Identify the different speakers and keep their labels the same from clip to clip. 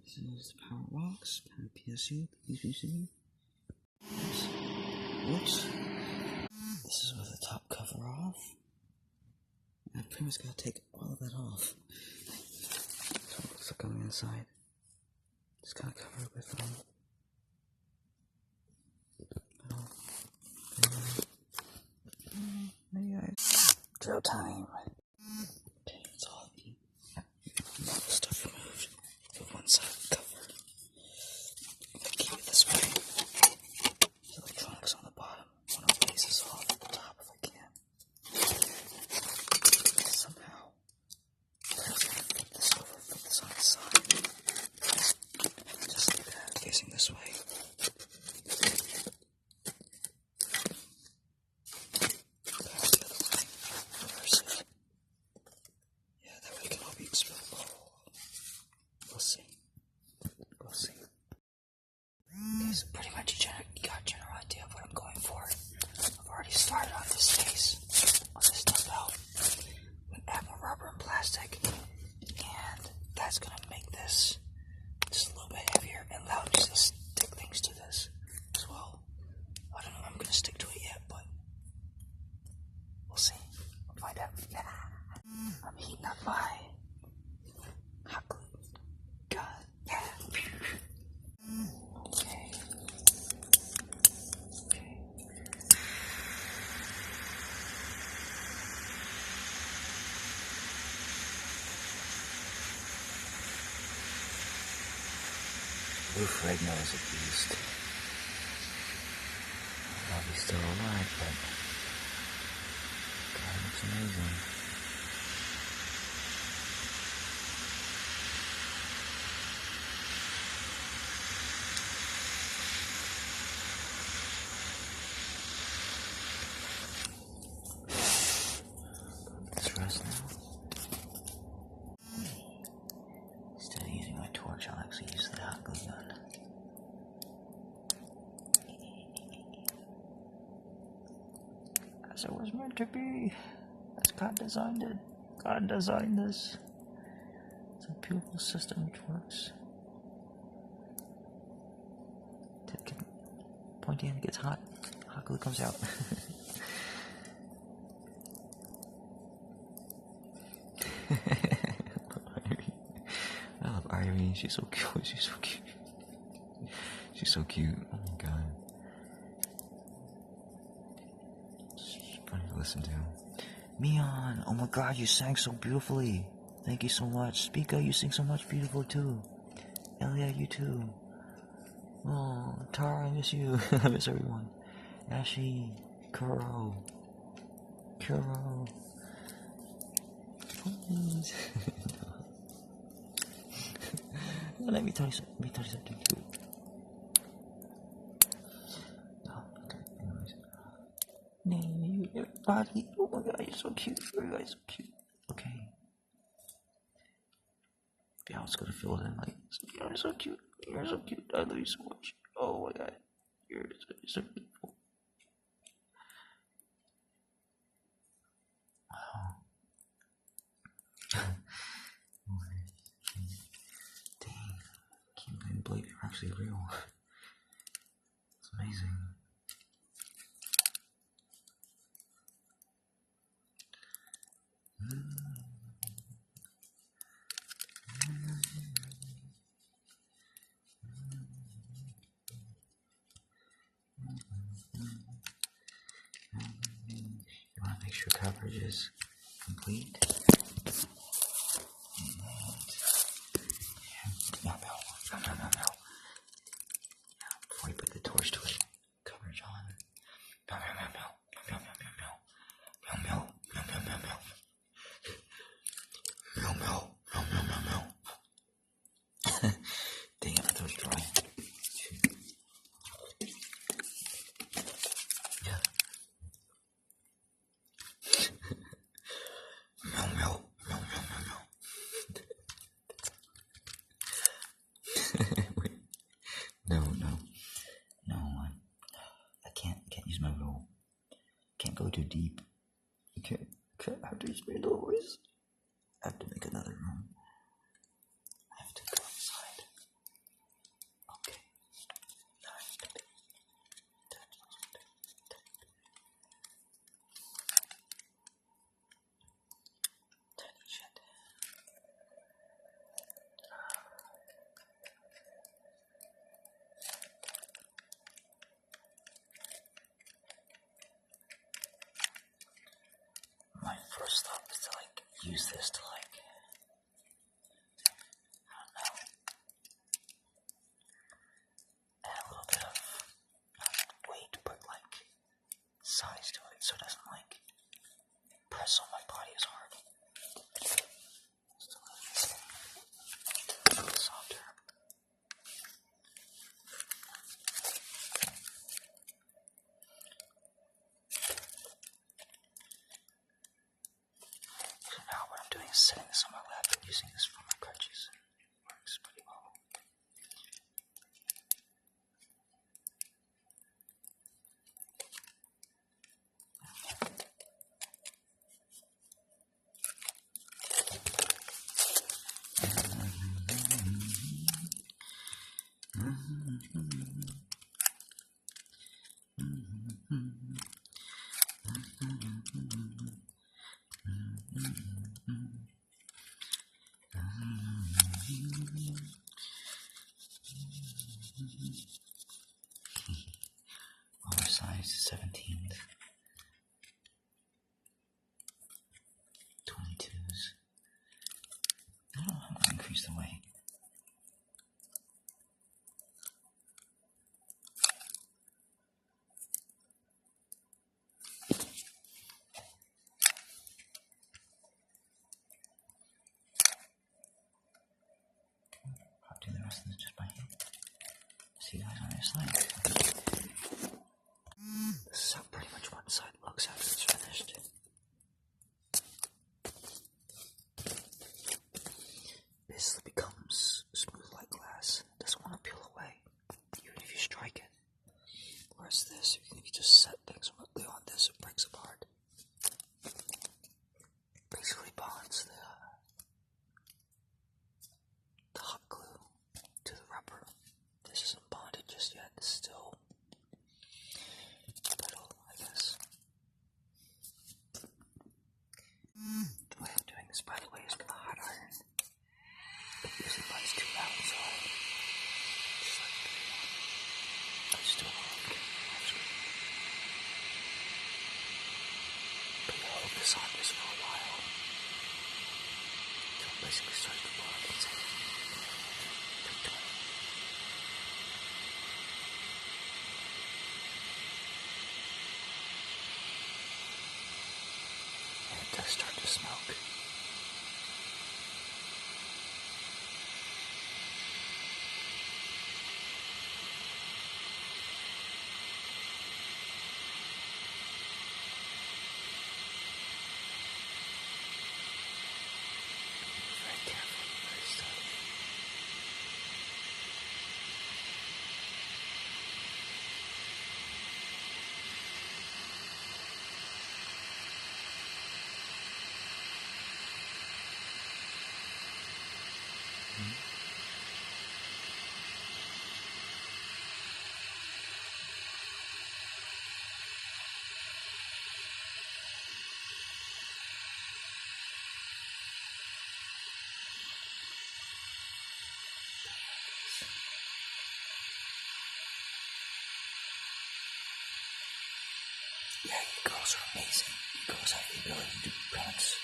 Speaker 1: This is the power box, power PSU, PSU. Whoops. This is with the top cover off. I pretty much gotta take all of that off. So it looks like on the inside. Just gotta cover it with drill time. Okay, it's all the stuff removed. The one side of the cover. I'm gonna keep it this way. The electronics on the bottom. I want to raise this off at the top if I can. Somehow. Perhaps I can flip this over, flip this on its side. Just like that, facing this way. So pretty much you got a general idea of what I'm going for. I've already started on this case, on this stuff out, with more rubber and plastic, and that's going to make this just a little bit heavier and allow me to stick things to this as well. I don't know if I'm going to stick to it yet, but we'll see. We'll find out. I'm heating up my hot glue gun. Roof right now is a beast. I'll be still alive, but God, looks amazing. Let's rest now. Instead of using my torch, I'll actually use the hot glue gun. As it was meant to be, as God designed it. God designed this. It's a beautiful system which works. Pointy end gets hot, hot glue comes out. I love Irene. She's so cute. She's so cute. She's so cute. Oh my God. She's funny to listen to. Mion, oh my God, you sang so beautifully. Thank you so much. Speaker, you sing so much beautiful too. Elia, you too. Oh, Tara, I miss you. I miss everyone. Ashley, Kuro. Please. Let me tell you something cute. Oh, okay, anyways. Name everybody. Oh my God, you're so cute. You guys so cute. Okay. Yeah, I was gonna fill it in like, you're so cute. You're so cute. I love you so much. Oh my God. You're so beautiful. Wow. Dang. Can't believe you're actually real. It's amazing. You want to make sure coverage is complete. No. Before you put the torch to it, coverage on. No. Dang it, I thought it was dry. Yeah. Meow. Wait. No. I can't use my roll. Can't go too deep. Okay. I have to use my doorways. I have to make another room. I have to go inside. first thought was to use this to I don't know, add a little bit of weight, but size to it, so it doesn't press on my body as hard. Just a little softer. So now what I'm doing is setting this on my lap and using this for my crutches. It works pretty well. Oversized 17s, 22s. I don't know how to increase the weight. I'll do the rest of this just by hand. See you guys on the next slide. This is how pretty much one side looks after it's finished. This becomes smooth like glass. It doesn't want to peel away, even if you strike it. Whereas this, if you just set things remotely on this, it breaks apart. Basically bonds the hot glue to the rubber. This isn't bonded just yet. It's still brittle, I guess. The way I'm doing this, by the way, is with a hot iron. It usually runs too loud, so I just do it but you hold this on this for a while until it basically starts to blow up inside. And it does start to smoke. Yeah, you girls are amazing. You girls have the ability to do prints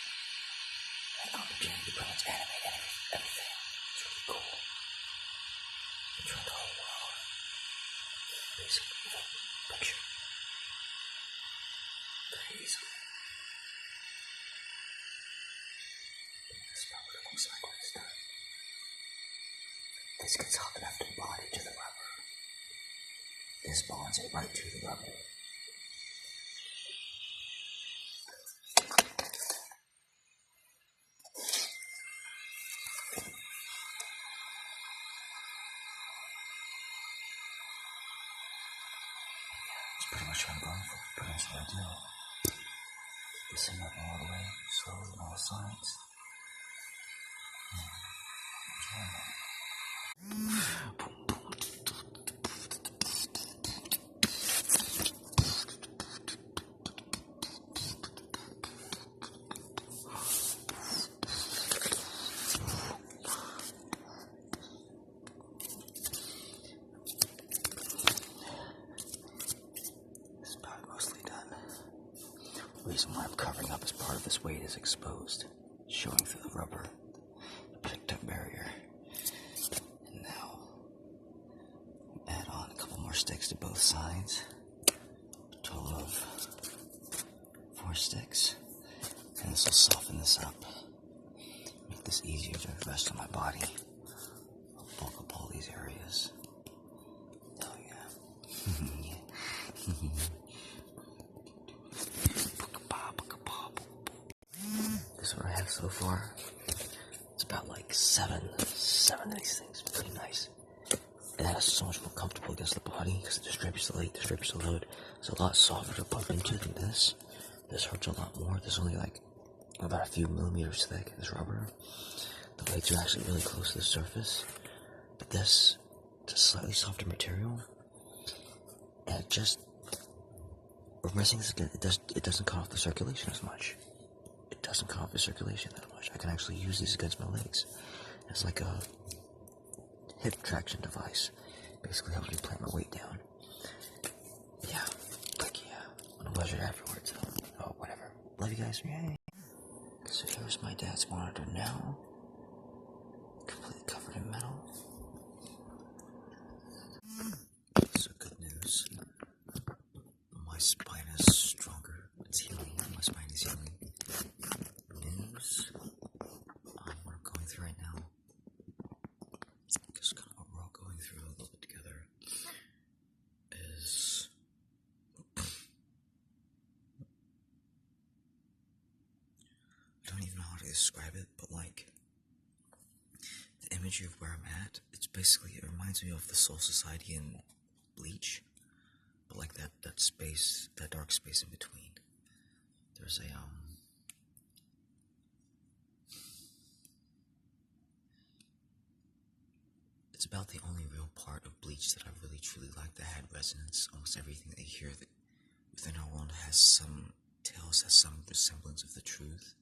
Speaker 1: and opportunity to print, animate everything. It's really cool. You turn the whole world basically with a picture very easily. That's about what it looks like when it's done. This gets hot enough to bond it to the rubber. This bonds it right to the rubber. Pretty much what I'm going for. Pretty much what I do. This thing up all the way, slowly on all sides. The reason why I'm covering up is part of of this weight is exposed, showing through the rubber, the protective barrier. And now, add on a couple more sticks to both sides. A total of 4 sticks. And this will soften this up. Make this easier to rest on my body. I'll bulk up all these areas. Oh yeah. This is what I have so far. It's about like seven of these things. Pretty nice. And that is so much more comfortable against the body because it distributes the weight, distributes the load. It's a lot softer to bump into than this. This hurts a lot more. This is only like about a few millimeters thick, this rubber. The weights are actually really close to the surface. But this, it's a slightly softer material. And it just, resting this again, it doesn't cut off the circulation as much. It doesn't cut off the circulation that much. I can actually use these against my legs. It's like a hip traction device. Basically helps me plant my weight down. Yeah, I'm gonna measure it afterwards. Oh, whatever. Love you guys. Yay. So here's my dad's monitor now. Completely covered in metal. So good news. My spine is stronger. It's healing. My spine is healing. News. What I'm going through right now. Just kind of what we're all going through a little bit together. Is I don't even know how to describe it, but like the imagery of where I'm at, it's basically, it reminds me of the Soul Society in Bleach, but like that space, that dark space in between. There's a it's about the only real part of Bleach that I really truly liked that had resonance. Almost everything that you hear that within our world has some resemblance of the truth.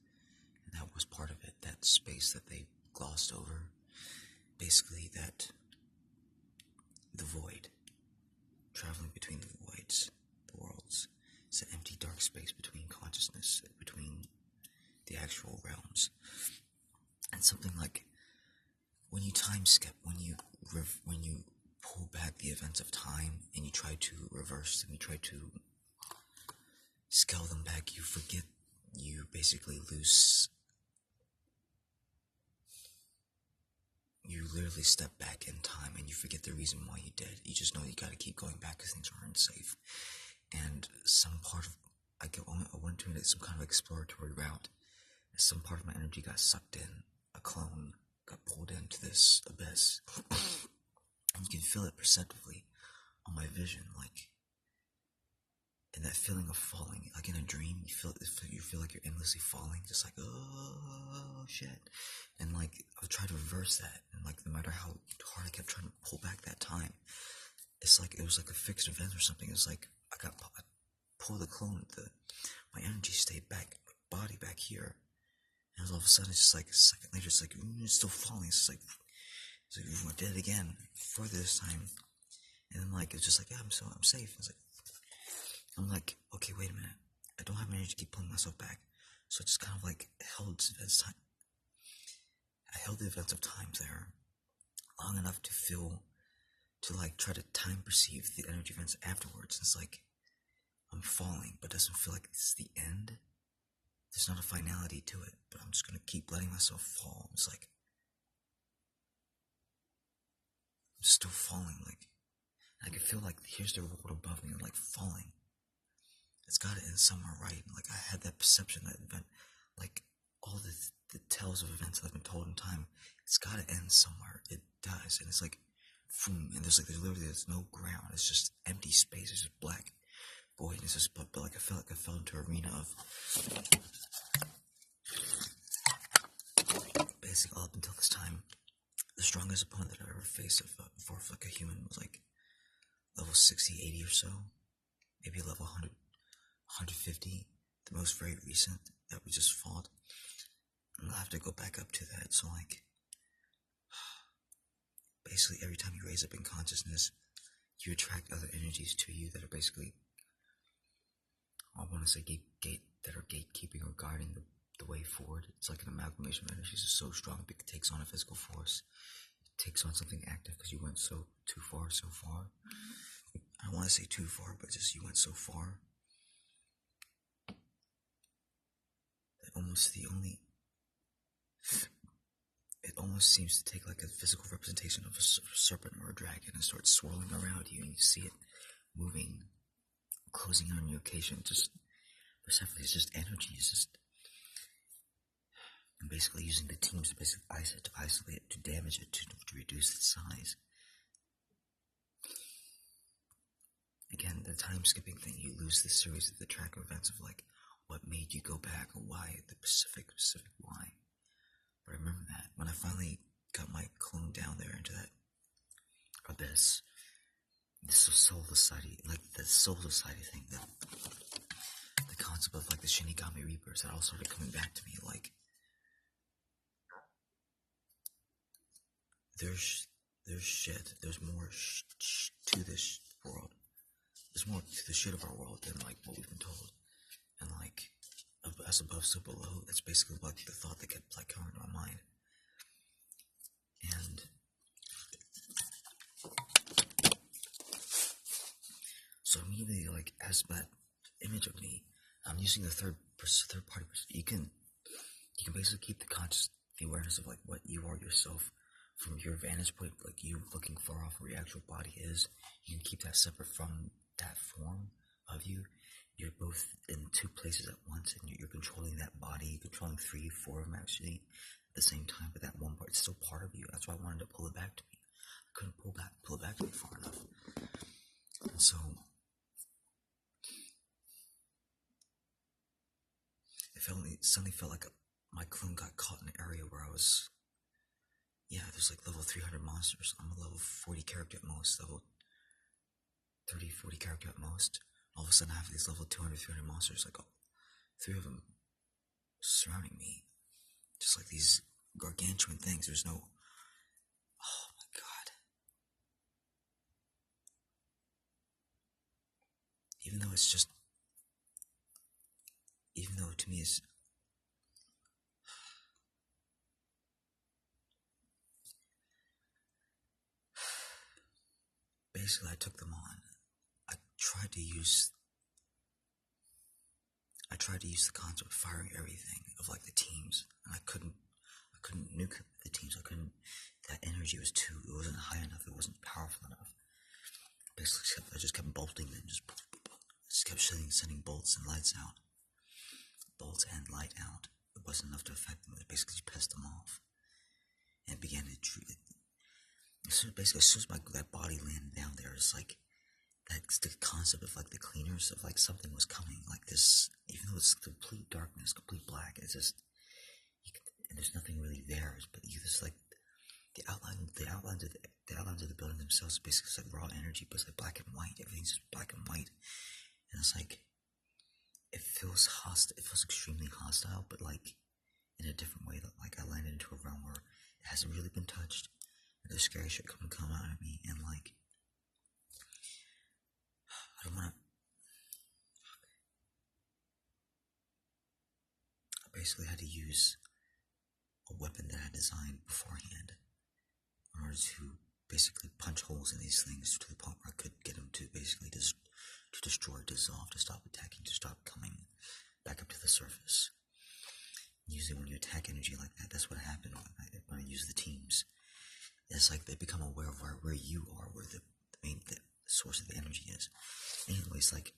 Speaker 1: And that was part of it, that space that they glossed over. Basically that, the void, traveling between the voids, the worlds. It's an empty dark space between consciousness, between the actual realms. And something like, when you time skip, when you pull back the events of time and you try to reverse them, you try to scale them back, you forget, you basically lose. You literally step back in time and you forget the reason why you did. You just know you gotta keep going back because things aren't safe. And some part of, I went to some kind of exploratory route. And some part of my energy got sucked in. A clone got pulled into this abyss. And you can feel it perceptively on my vision, like, and that feeling of falling, like in a dream, you feel like you're endlessly falling, just like, oh shit. And like, I've tried to reverse that, and like, no matter how hard I kept trying to pull back that time, it's like, it was like a fixed event or something. It was like, I pulled the clone, my energy stayed back, body back here, and all of a sudden, it's just like, a second later, it's like, it's still falling, it's like, I did it again, further this time, and then like, it's just like, yeah, I'm safe. I'm like, okay, wait a minute. I don't have energy to keep pulling myself back. So it just kind of like held time. I held the events of time there long enough to like try to time perceive the energy events afterwards. It's like, I'm falling, but it doesn't feel like it's the end. There's not a finality to it, but I'm just going to keep letting myself fall. It's like, I'm still falling, like, I can feel like here's the world above me, I'm like falling. It's got to end somewhere, right? Like, I had that perception, that event, like, all the tales of events that I've been told in time, it's got to end somewhere. It does, and it's like, boom, and there's no ground. It's just empty space. It's just black void. It's just, but like, I felt like I fell into an arena of, basically, all up until this time, the strongest opponent that I've ever faced for like a human was like level 60, 80 or so, maybe level 100. 150, the most very recent that we just fought, and I'll have to go back up to that. So like, basically every time you raise up in consciousness, you attract other energies to you that are basically
Speaker 2: I want to say that are gatekeeping or guiding the way forward. It's like an amalgamation of energies is so strong it takes on a physical force. It takes on something active because you went so far. I don't want to say too far, but just you went so far that it almost seems to take like a physical representation of a serpent or a dragon and start swirling around you, and you see it moving, closing in on your location. Just perceptually, it's just energy. It's just, and basically using the teams to basically isolate it, to damage it, to reduce its size. Again, the time skipping thing, you lose the series of the track of events of like what made you go back or why, the specific why. But I remember that when I finally got my clone down there into that abyss, this soul society, like the soul society thing, the concept of like the Shinigami Reapers, that all started coming back to me. Like there's shit. There's more to this world. There's more to the shit of our world than like what we've been told. And like as above, so below. That's basically like the thought that kept like going in my mind. And so immediately, like as that image of me, I'm using the third party. You can basically keep the awareness of like what you are yourself from your vantage point, like you looking far off where your actual body is. You can keep that separate from that form of you. You're both in two places at once, and you're controlling that body, controlling 3, 4 of them actually at the same time. But that one part is still part of you. That's why I wanted to pull it back to me. I couldn't pull it back to me far enough. And so it suddenly felt like my clone got caught in an area where I was. Yeah, there's like level 300 monsters. I'm a level 40 character at most, level 30, 40 character at most. All of a sudden I have these level 200, 300 monsters, like 3 of them surrounding me. Just like these gargantuan things. There's no... Oh my god. Even though to me it's... Basically, I took them on. I tried to use the concept of firing everything, of like the teams, and I couldn't nuke the teams. That energy it wasn't high enough, it wasn't powerful enough. Basically, I just kept bolting them, just kept sending bolts and lights out. Bolts and light out. It wasn't enough to affect them, it basically just pissed them off. And it began to basically, as soon as that body landed down there, it's like that's the concept of like the cleaners, of like something was coming, like this, even though it's complete darkness, complete black, it's just, and there's nothing really there, but you just like, the outlines of the building themselves, basically it's like raw energy, but it's like black and white, everything's just black and white, and it's like, it feels hostile, it feels extremely hostile, but like, in a different way, that like I landed into a realm where it hasn't really been touched, and there's scary shit come out of me, and like, I basically had to use a weapon that I designed beforehand in order to basically punch holes in these things to the point where I could get them to basically to destroy, dissolve, to stop attacking, to stop coming back up to the surface. Usually when you attack energy like that, that's what happened when I use the teams. It's like they become aware of where you are, where the source of the energy is. Anyways, like,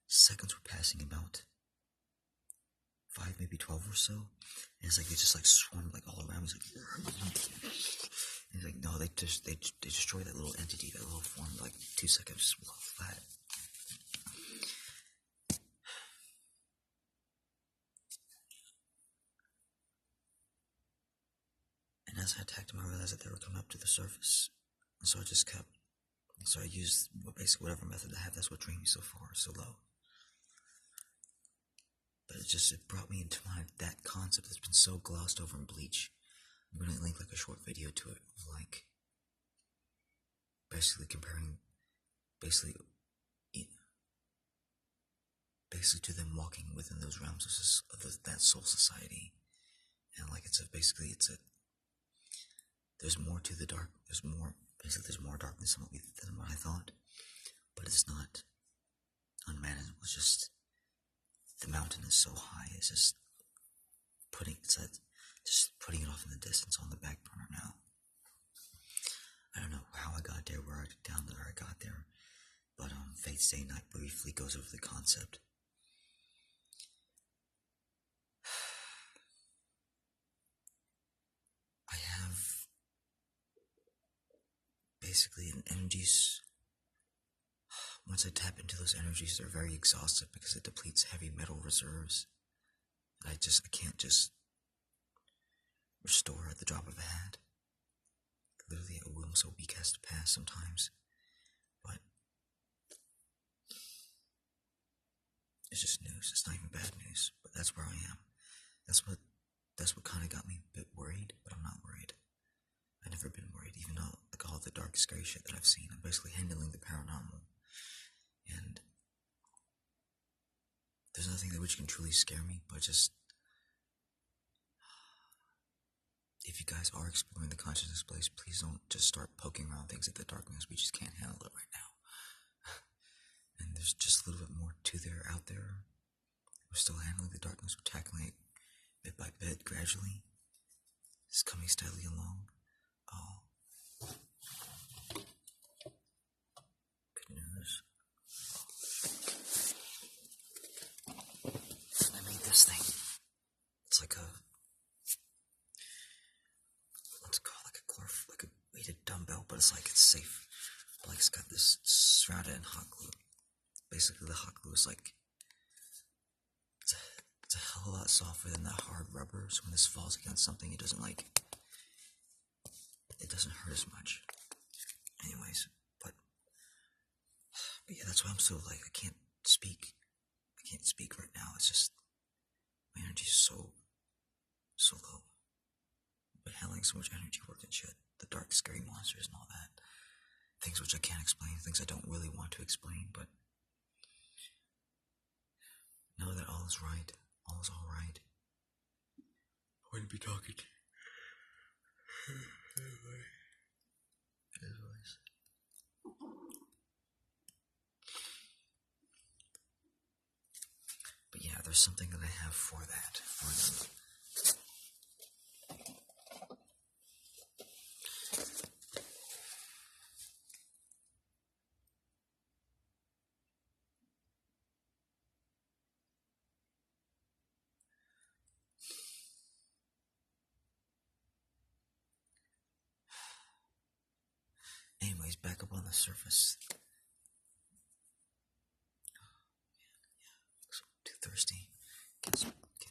Speaker 2: seconds were passing, about 5, maybe 12 or so, and it's like they just like swarmed like all around me. It's like, and it's like, no, they destroy that little entity, that little form, like 2 seconds, flat. And as I attacked them, I realized that they were coming up to the surface, and so I just kept. So I used basically whatever method I have. That's what trained me so far, so low. But it brought me into mind that concept that's been so glossed over in Bleach. I'm going to link like a short video to it, of like basically comparing, basically to them walking within those realms of that soul society. And like basically there's more to the dark, there's more darkness than what I thought, but it's not unmanageable. It's just, the mountain is so high, it's just putting it off in the distance, on the back burner now. I don't know how I got there, down to where I got there, but Faith's Day Night briefly goes over the concept. I have basically an energies. Once I tap into those energies, they're very exhaustive because it depletes heavy metal reserves. And I can't just restore at the drop of a hat. Literally, a will so weak has to pass sometimes. But it's just news. It's not even bad news. But that's where I am. That's what kind of got me a bit worried, but I'm not worried. I've never been worried, even though like all the dark, scary shit that I've seen. I'm basically handling the paranormal. And there's nothing which can truly scare me, but just, if you guys are exploring the consciousness place, please don't just start poking around things at the darkness. We just can't handle it right now. And there's just a little bit more out there. We're still handling the darkness. We're tackling it bit by bit, gradually. It's coming steadily along. Oh. Good news. I made this thing. It's like what's it called? Like a weighted dumbbell, but it's safe. But it's got this strata and hot glue. Basically, the hot glue is it's a hell of a lot softer than that hard rubber, so when this falls against something, it doesn't hurt as much. Anyways, but yeah, that's why I'm so I can't speak. I can't speak right now. It's just, my energy is so low. But handling so much energy work and shit. The dark, scary monsters and all that. Things which I can't explain, things I don't really want to explain, but know that all is right. All is alright. I wouldn't be talking to you. Anyways. But yeah, there's something that I have for that, for them. Anyways, back up on the surface. I'm too thirsty. Can't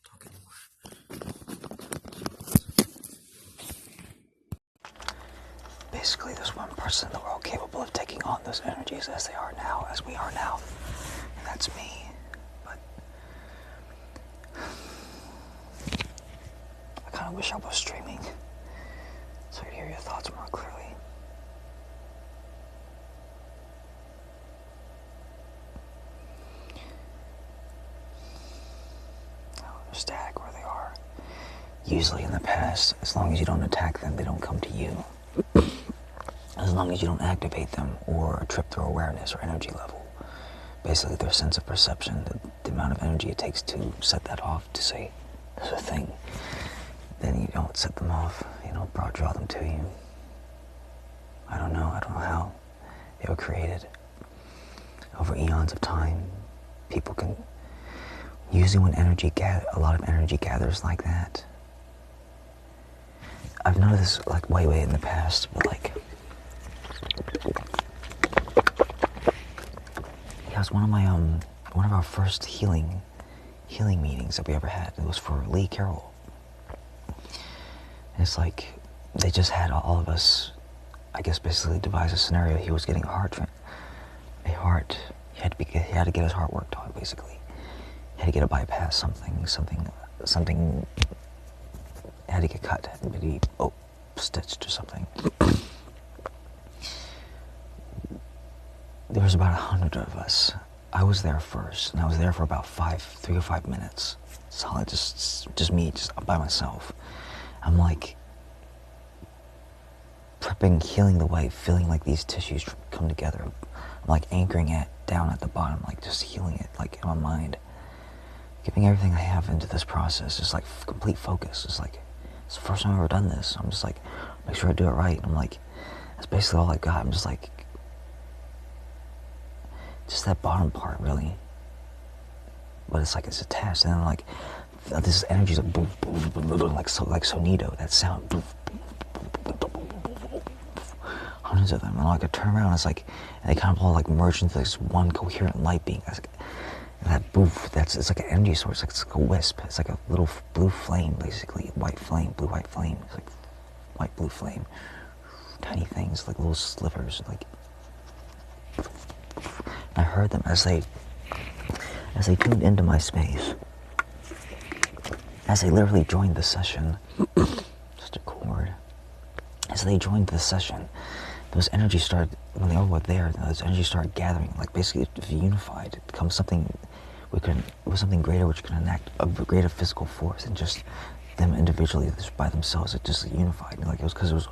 Speaker 2: talk anymore.
Speaker 1: Basically, there's one person in the world capable of taking on those energies as we are now, and that's me. But I kind of wish I was streaming so I could hear your thoughts more clearly. Static where they are. Usually in the past, as long as you don't attack them, they don't come to you. As long as you don't activate them or trip their awareness or energy level. Basically their sense of perception, the amount of energy it takes to set that off, to say there's a thing. Then you don't set them off, draw them to you. I don't know how they were created. Over eons of time, people can, usually when a lot of energy gathers like that. I've noticed this way in the past, but it was one of our first healing meetings that we ever had. It was for Lee Carroll. And it's they just had all of us, I guess, basically devise a scenario. He was getting he had to get his heart worked on, basically. He had to get a bypass, something had to get cut, had to be stitched or something. There was about 100 of us.
Speaker 2: I was there first, and I was there for about 3 or 5 minutes. Solid, just me, just by myself. I'm like prepping, healing the way, feeling like these tissues come together. I'm like anchoring it down at the bottom, like just healing it, like in my mind. Giving everything I have into this process, just like complete focus. It's like, it's the first time I've ever done this. I'm just like, make sure I do it right. I'm like, that's basically all I got. I'm just like, just that bottom part, really. But it's like it's attached, and then like this energy's like boom, boom, boom, boom, like sonito, that sound. Boom, boom, boom, boom, boom, boom, boom. Hundreds of them, and like I turn around, it's like, and they kind of all like merge into this one coherent light being. Like, and that boof, it's like an energy source. It's like a wisp. It's like a little blue flame, basically, white flame, blue white flame. It's like white blue flame, tiny things like little slivers, like. I heard them as they tuned into my space, as they literally joined the session. Just a cool word. As they joined the session, those energies started, when they all were there, those energies started gathering, like basically unified. It becomes something it was something greater, which could enact a greater physical force than just them individually, just by themselves. It just unified. Like it was because it was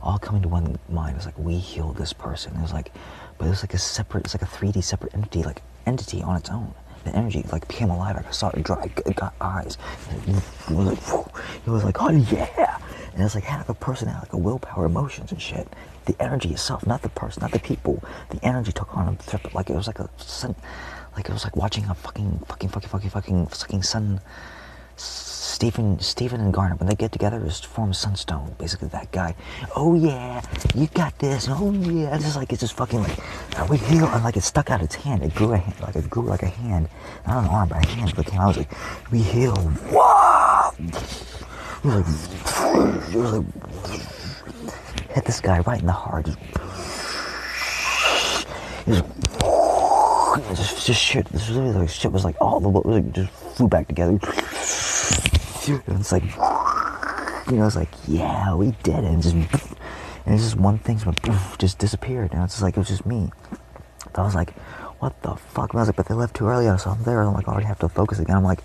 Speaker 2: all coming to one mind. It was like, we healed this person. It was like, but it was like a separate, it's like a 3D separate entity, like entity on its own. The energy like became alive. Like I saw it dry. It got eyes. It was like, oh yeah. And it's like had like a personality, like a willpower, emotions and shit. The energy itself, not the person, not the people. The energy took on a separate, like it was like like it was like watching a fucking sun. Stephen and Garnet, when they get together, just form Sunstone. Basically, that guy. Oh yeah, you got this. Oh yeah, it's just fucking like we heal, and like it stuck out its hand. It grew like a hand, not an arm, but a hand. But I was like, we heal. Wow. It was like hit this guy right in the heart. Just shit. This was really like shit. Was like all the like just flew back together. And it's like, it's like, yeah, we did it. And it's just one thing just disappeared. And it's just like, it was just me. But I was like, what the fuck? And I was like, but they left too early. So I'm there. I'm like, I already have to focus again. I'm like,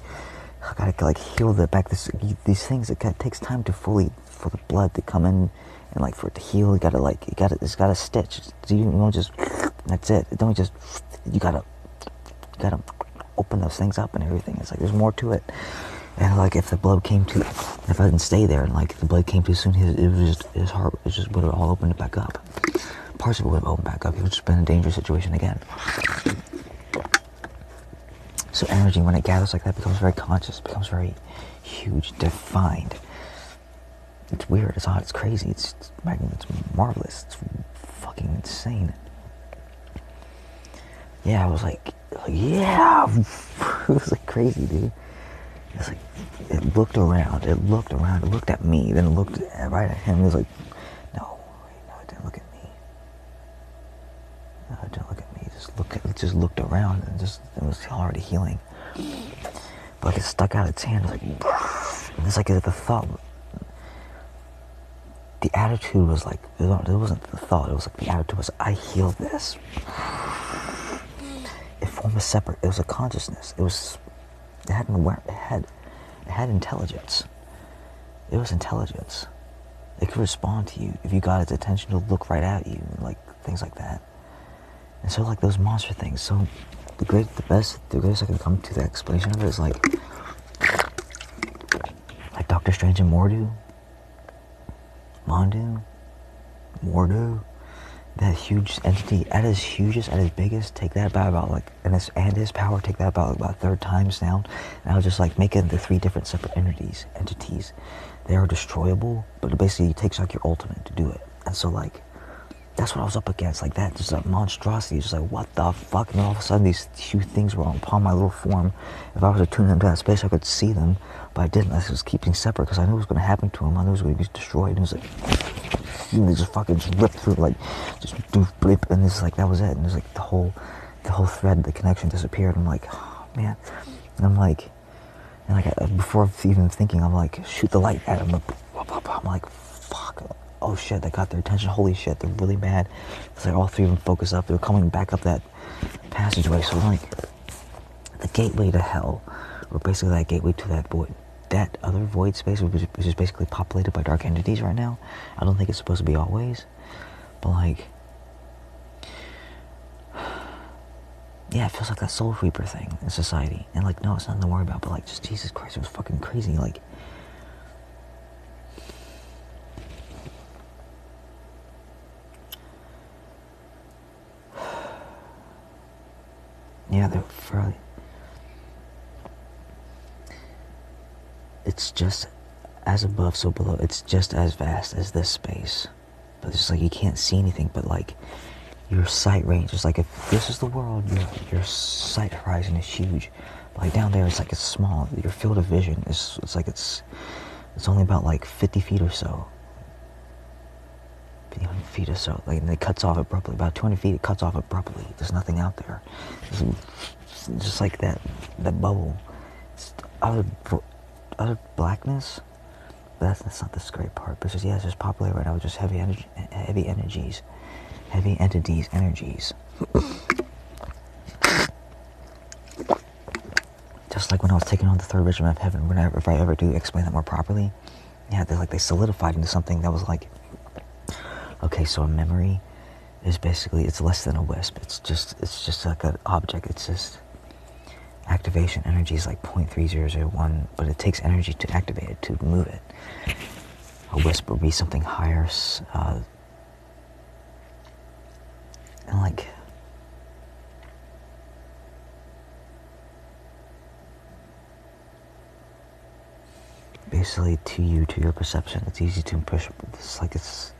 Speaker 2: I gotta like heal these things. It takes time for the blood to come in and like for it to heal. It's gotta stitch. So you don't just, that's it. Don't just, you gotta open those things up and everything. It's like, there's more to it. And like if I didn't stay there and like the blood came too soon, his heart just would have all opened it back up. Parts of it would have opened back up. He would have just been in a dangerous situation again. So energy, when it gathers like that, becomes very conscious, becomes very huge, defined. It's weird, it's odd, it's crazy, it's marvelous, it's fucking insane. Yeah, I was like yeah, it was like crazy, dude. It's like, it looked around, it looked at me, then it looked right at him. It was like, no, it didn't look at me. No, it didn't look at me. It just looked around and it was already healing. But like it stuck out its hand. It was like, and it's like the thought, the attitude was like, it wasn't the thought, it was like the attitude was, I healed this. It formed a separate, it was a consciousness. It had intelligence. It was intelligence. It could respond to you if you got its attention to look right at you, like things like that. And so like those monster things. So the greatest I can come to the explanation of it is like Doctor Strange and Mordu, that huge entity at his hugest, at his biggest, take that about like, and his power take that about 3 times down, and I was just like make it into 3 different separate entities. They are destroyable, but it basically takes like your ultimate to do it. And so like, that's what I was up against, like that, just a monstrosity, just like what the fuck, and then all of a sudden these huge things were upon my little form. If I was to tune into that space, I could see them, but I didn't. I was keeping separate because I knew it was going to happen to him. I knew it was going to be destroyed. And it was like, they just fucking ripped through, like, just doof, blip, and it's like, that was it. And it was like the whole thread, the connection disappeared. I'm like, oh, man. And I'm like, before even thinking, I'm like, shoot the light at him. I'm like, fuck. oh shit, that got their attention. Holy shit, they're really mad. It's like all three of them focus up. They're coming back up that passageway. So like the gateway to hell, or basically that gateway to that void, that other void space, which is basically populated by dark entities right now. I don't think it's supposed to be always, but like, yeah, it feels like that soul reaper thing in society. And like, no, it's nothing to worry about, but like, just Jesus Christ, it was fucking crazy. Like, yeah, they're fairly, it's just as above, so below. It's just as vast as this space, but it's just like you can't see anything, but like your sight range is like, if this is the world, your sight horizon is huge. But like down there, it's like it's small. Your field of vision is, it's like it's only about like 50 feet or so, 50 feet or so. Like, and it cuts off abruptly. About 200 feet, it cuts off abruptly. There's nothing out there. It's just like that bubble. It's utter blackness. But that's not the scary part. But it's just, yeah, it's just populated right now with just heavy entities. Just like when I was taking on the third regiment of heaven, if I ever do explain that more properly, yeah, they solidified into something that was like, okay, so a memory is basically, it's less than a wisp. It's just like an object. It's just activation energy is like 0.3001, but it takes energy to activate it, to move it. A wisp would be something higher, and like, basically to your perception, it's easy to push. It's like, it's,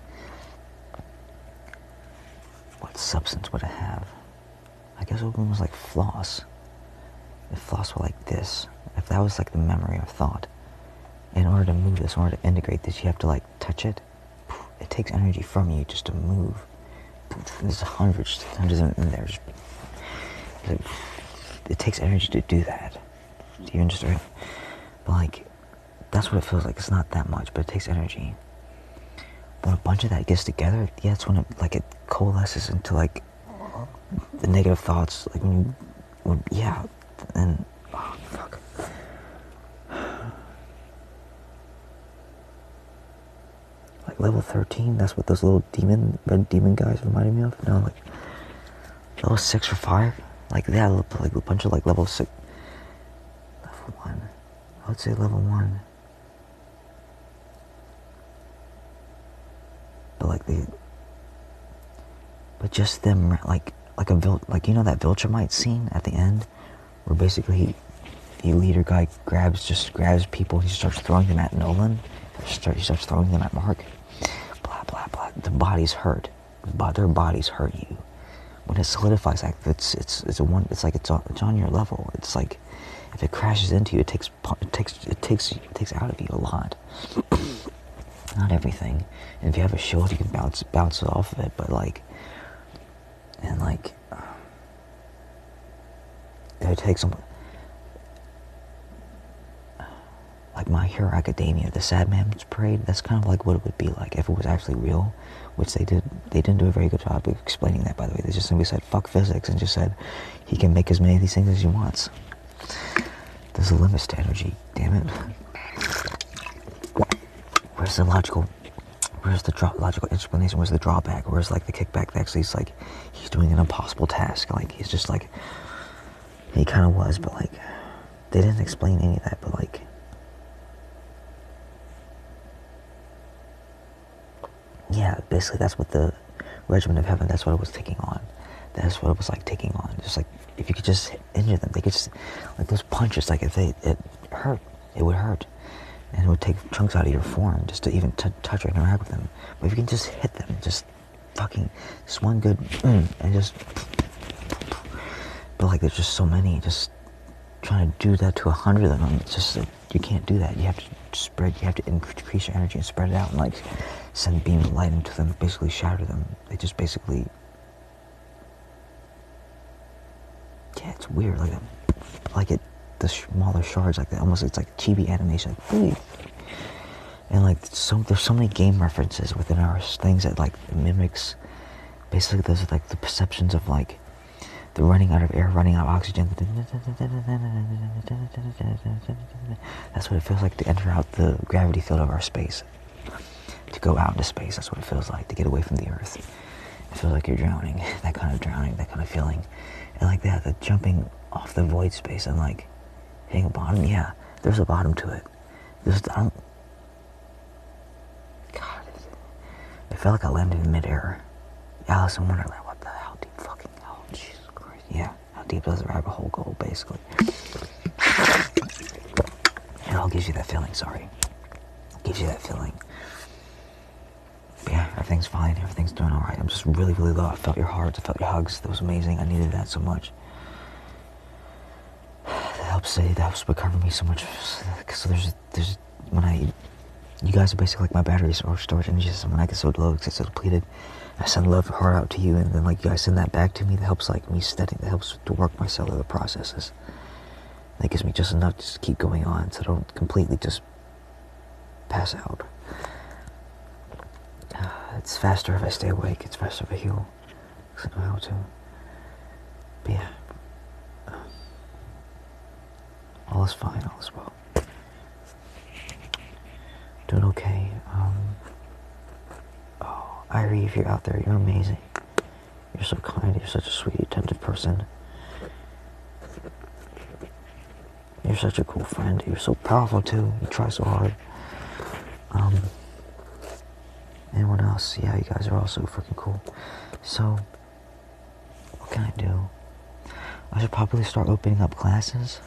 Speaker 2: what substance would it have? I guess it would be almost like floss. If floss were like this, if that was like the memory of thought, in order to move this, in order to integrate this, you have to like touch it. It takes energy from you just to move. There's hundreds in there. It takes energy to do that. Do you understand? But like, that's what it feels like. It's not that much, but it takes energy. When a bunch of that gets together, yeah, it's when it coalesces into like the negative thoughts. Like yeah, and oh fuck. Like level 13, that's what those little red demon guys reminded me of. No, like level 6 or 5, like that, like a bunch of like level 6, level 1. I would say level 1. But just them, like you know that Viltrumite scene at the end, where basically the leader guy grabs people, he starts throwing them at Nolan, he starts throwing them at Mark, blah blah blah. The bodies hurt, their bodies hurt you. When it solidifies, like it's on your level. It's like if it crashes into you, it takes out of you a lot. Not everything. And if you have a shield, you can bounce it off of it. But like, and like, if it takes some, like My Hero Academia, the Sad Man's Parade. That's kind of like what it would be like if it was actually real, which they did. They didn't do a very good job of explaining that. By the way, they just simply said fuck physics and just said he can make as many of these things as he wants. There's a limit to energy. Damn it. Where's the logical explanation? Where's the drawback? Where's like the kickback that actually is like he's doing an impossible task? Like he's just like, he kind of was, but like they didn't explain any of that. But like, yeah, basically that's what the Regiment of Heaven, that's what it was taking on. That's what it was like taking on. Just like if you could just injure them, they could just, like those punches, like if it hurt, it would hurt. And it would take chunks out of your form just to even touch or interact with them. But if you can just hit them, just fucking, just one good, and just, but like there's just so many, just trying to do that to 100 of them, it's just, you can't do that. You have to increase your energy and spread it out and like send beams of light into them, basically shatter them. They just basically, yeah, it's weird, the smaller shards, like that, almost, it's like chibi animation, like, And like there's so many game references within our things that like mimics. Basically, those are like the perceptions of like the running out of air, running out of oxygen. That's what it feels like to enter out the gravity field of our space. To go out into space, that's what it feels like, to get away from the earth. It feels like you're drowning, that kind of feeling. And like that, the jumping off the void space and like hitting a bottom, yeah, there's a bottom to it. God, it felt like I landed in midair. Alice in Wonderland, what the hell, deep fucking hell, Jesus Christ, yeah, how deep does the rabbit hole go, basically? It all gives you that feeling, sorry. It gives you that feeling. But yeah, everything's fine, everything's doing alright. I'm just really, really low. I felt your hearts, I felt your hugs, that was amazing, I needed that so much. That helps recover me so much. So there's, you guys are basically like my batteries or storage energy system. When I get so low, get so depleted, I send love, heart out to you, and then like you guys send that back to me. That helps like me steady. That helps to work my cellular processes. That gives me just enough to just keep going on, so I don't completely just pass out. It's faster if I stay awake. It's faster if I heal, because I know how to. But yeah, all is fine. All is well. Doing okay. Irie, if you're out there, you're amazing. You're so kind. You're such a sweet, attentive person. You're such a cool friend. You're so powerful too. You try so hard. Anyone else? Yeah, you guys are all so freaking cool. So, what can I do? I should probably start opening up classes.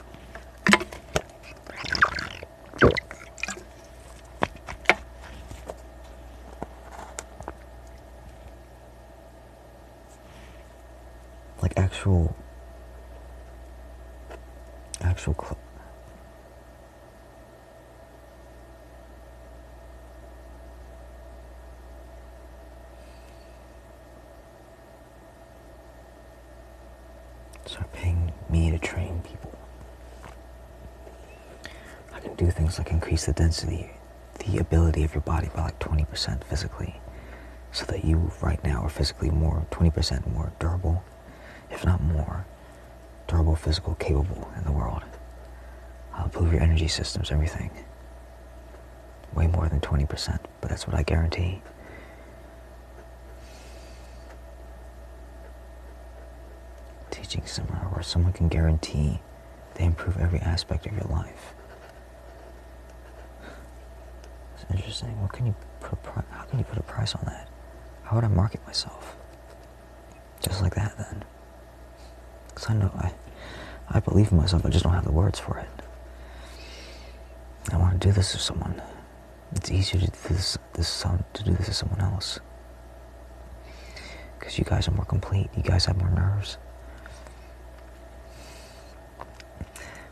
Speaker 2: Like actual start paying me to train people. I can do things like increase the density, the ability of your body by like 20% physically, so that you right now are physically 20% more durable, if not more durable, physical, capable in the world. I'll improve your energy systems, everything. Way more than 20%, but that's what I guarantee. Teaching seminar where someone can guarantee they improve every aspect of your life. It's interesting. How can you put a price on that? How would I market myself? Just like that, then. Because I know I believe in myself. I just don't have the words for it. I want to do this to someone. It's easier to do this to someone else. Because you guys are more complete. You guys have more nerves.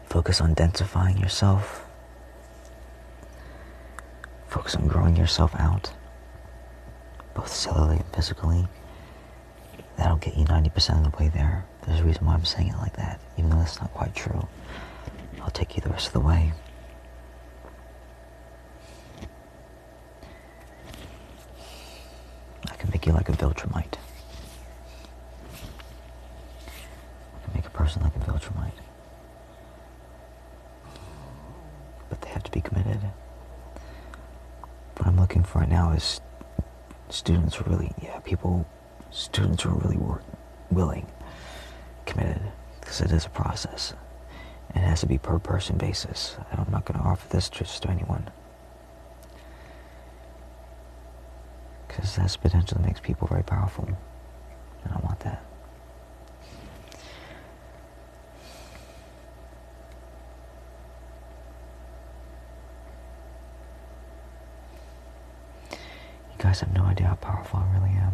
Speaker 2: Focus on densifying yourself. Focus on growing yourself out, both cellularly and physically. That'll get you 90% of the way there. There's a reason why I'm saying it like that, even though that's not quite true. I'll take you the rest of the way. I can make you like a Viltrumite. I can make a person like a Viltrumite. But they have to be committed. What I'm looking for right now is students who are really willing, committed, because it is a process. And it has to be per person basis. And I'm not going to offer this just to anyone. Because that potentially makes people very powerful. And I want that. You guys have no idea how powerful I really am.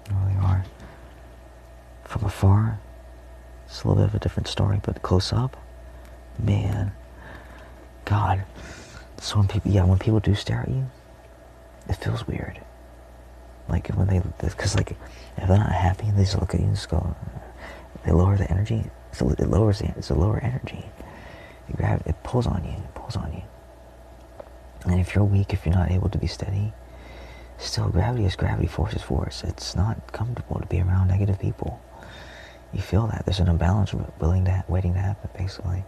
Speaker 2: You really are. From afar, it's a little bit of a different story, but close up, man, God. So when people do stare at you, it feels weird. Like when because like if they're not happy, they just look at you and just go. They lower the energy. So it lowers it's a lower energy. It pulls on you. It pulls on you. And if you're weak, if you're not able to be steady, still gravity is gravity, force is force. It's not comfortable to be around negative people. You feel that. There's an imbalance waiting to happen, basically.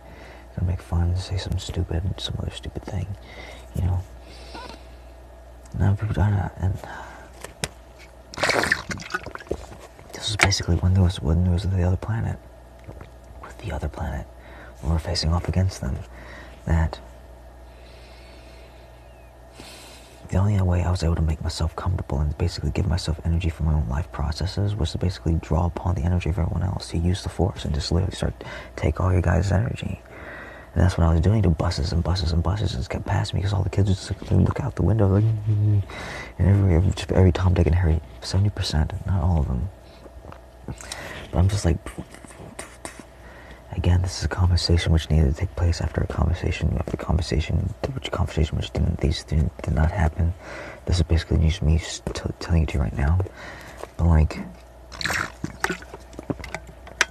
Speaker 2: Gonna make fun, say something stupid, some other stupid thing, you know. And this was basically when there was the other planet, when we're facing off against them, that the only way I was able to make myself comfortable and basically give myself energy for my own life processes was to basically draw upon the energy of everyone else, to use the force and just literally take all your guys' energy. And that's what I was doing to buses and buses and buses. Just kept passing me because all the kids would just look out the window like, and every Tom, Dick, and Harry, 70%, not all of them. But I'm just like, again, this is a conversation which needed to take place after conversation which did not happen. This is basically just me telling it to you right now. But like,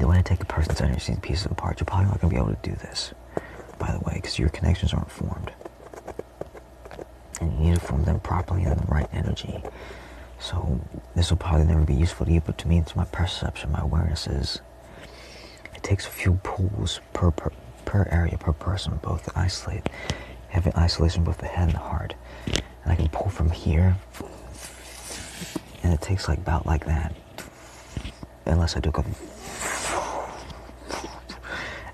Speaker 2: the way I take a person's energy in pieces apart, you're probably not going to be able to do this, by the way, because your connections aren't formed. And you need to form them properly in the right energy. So this will probably never be useful to you, but to me, it's my perception, my awareness is, it takes a few pulls per area, per person, both to isolate, have an isolation both the head and the heart. And I can pull from here, and it takes about like that, unless I do go,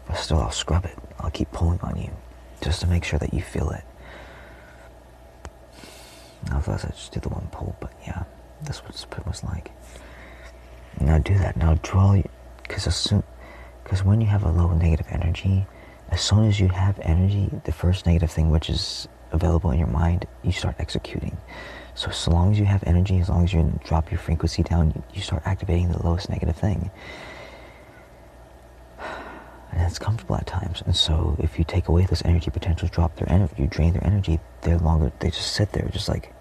Speaker 2: but still I'll scrub it. I'll keep pulling on you, just to make sure that you feel it. Otherwise I just do the one pull, but yeah, that's what it's pretty much like. Now do that, now draw, because when you have a low negative energy, as soon as you have energy, the first negative thing which is available in your mind, you start executing. So long as you have energy, as long as you drop your frequency down, you start activating the lowest negative thing. And it's comfortable at times. And so if you take away this energy potential, drop their energy, you drain their energy, they just sit there just like,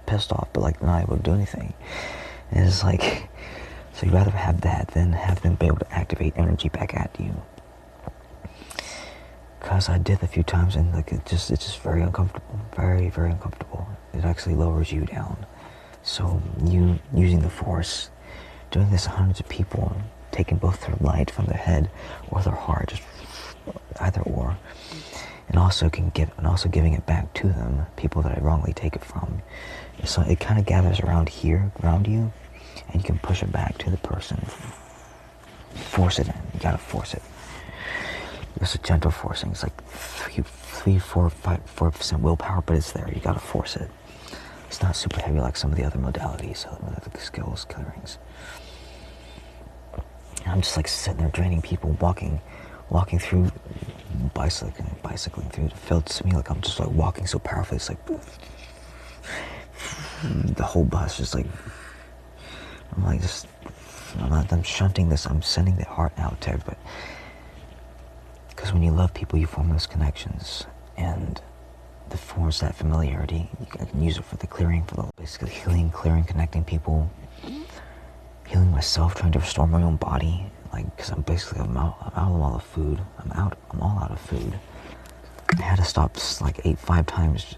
Speaker 2: pissed off, but like not able to do anything. And it's like, so you'd rather have that than have them be able to activate energy back at you. Because I did a few times, and like it's just very uncomfortable, very, very uncomfortable. It actually lowers you down. So you using the force, doing this to hundreds of people, taking both their light from their head or their heart, just either or, and also giving it back to them, people that I wrongly take it from. So it kind of gathers around you, and you can push it back to the person. Force it in. You gotta force it. It's a gentle forcing. It's like 4% willpower, but it's there. You gotta force it. It's not super heavy like some of the other modalities, some of the skills clearings. And I'm just like sitting there draining people, walking through, bicycling through the field. To me, like I'm just like walking so powerfully. It's like the whole bus just like, I'm like just, I'm shunting this. I'm sending the heart out to everybody. Because when you love people, you form those connections, and the force, that familiarity, I can use it for the clearing, for the basically healing, clearing, connecting people, healing myself, trying to restore my own body, like, because I'm out of all the food. I'm all out of food. I had to stop like 5 times,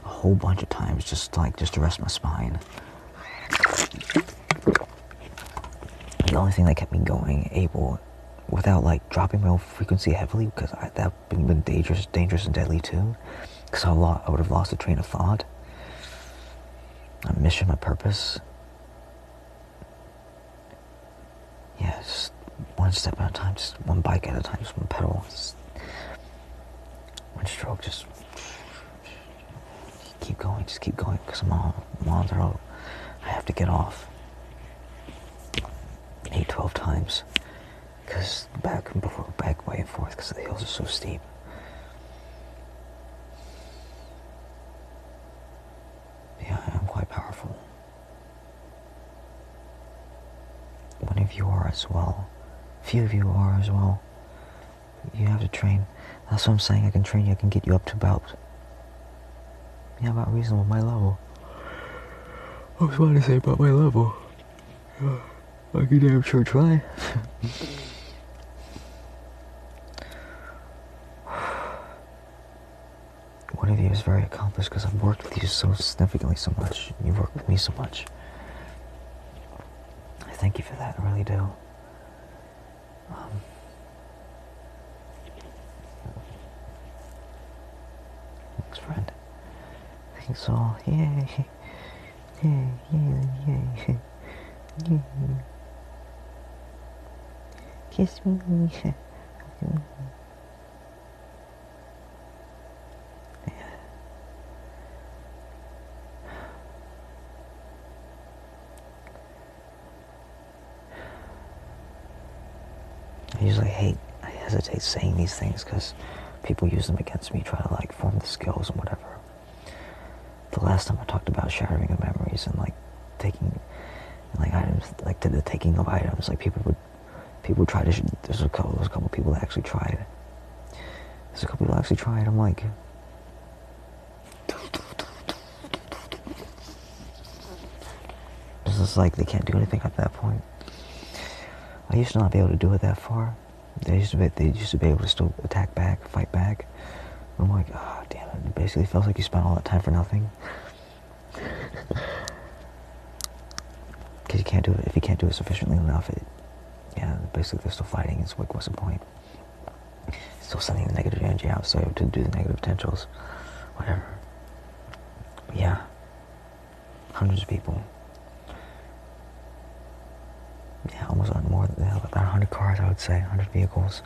Speaker 2: a whole bunch of times, just to rest my spine. The only thing that kept me going, without like dropping my own frequency heavily, because that would have been dangerous and deadly too, because I would have lost the train of thought, my mission, my purpose. Yeah, just one step at a time, just one bike at a time, just one pedal, just one stroke, just keep going, because I'm on the road. I have to get off 8-12 times. Because back way and forth, because the hills are so steep. Yeah, I'm quite powerful. Many of you are as well. Few of you are as well. You have to train. That's what I'm saying. I can train you. I can get you up to about reasonable, my level. I was about to say about my level. I can damn sure try. point of view is very accomplished because I've worked with you so significantly so much. You've worked with me so much. I thank you for that, I really do. Thanks, friend. Thanks all. Yay. Yay, yay, yay. Yay. Kiss me. I hesitate saying these things because people use them against me, try to like form the skills and whatever. The last time I talked about shattering of memories and like taking like items, like to the taking of items, like people would try to, there's a couple people that actually tried. I'm like, it's just like they can't do anything at that point. I used to not be able to do it that far. They used to be able to still attack back, fight back. I'm like, oh, damn it. It basically feels like you spent all that time for nothing. Because you can't do it. If you can't do it sufficiently enough, basically they're still fighting. It's like, what's the point? Still sending the negative energy out, so to do the negative potentials, whatever. But yeah, hundreds of people. Yeah, almost more than about 100 cars, I would say, 100 vehicles,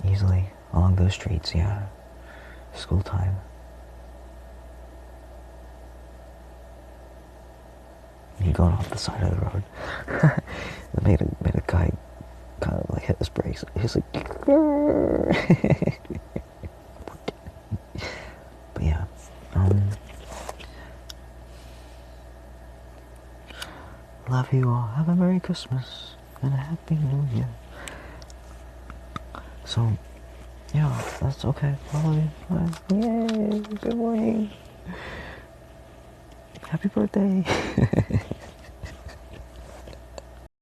Speaker 2: easily along those streets. Yeah, school time. He going off the side of the road. It made a guy kind of like hit his brakes. He's like, but yeah, love you all. Have a Merry Christmas and a Happy New Year. So, yeah, that's okay. I love you. Yay! Good morning. Happy birthday.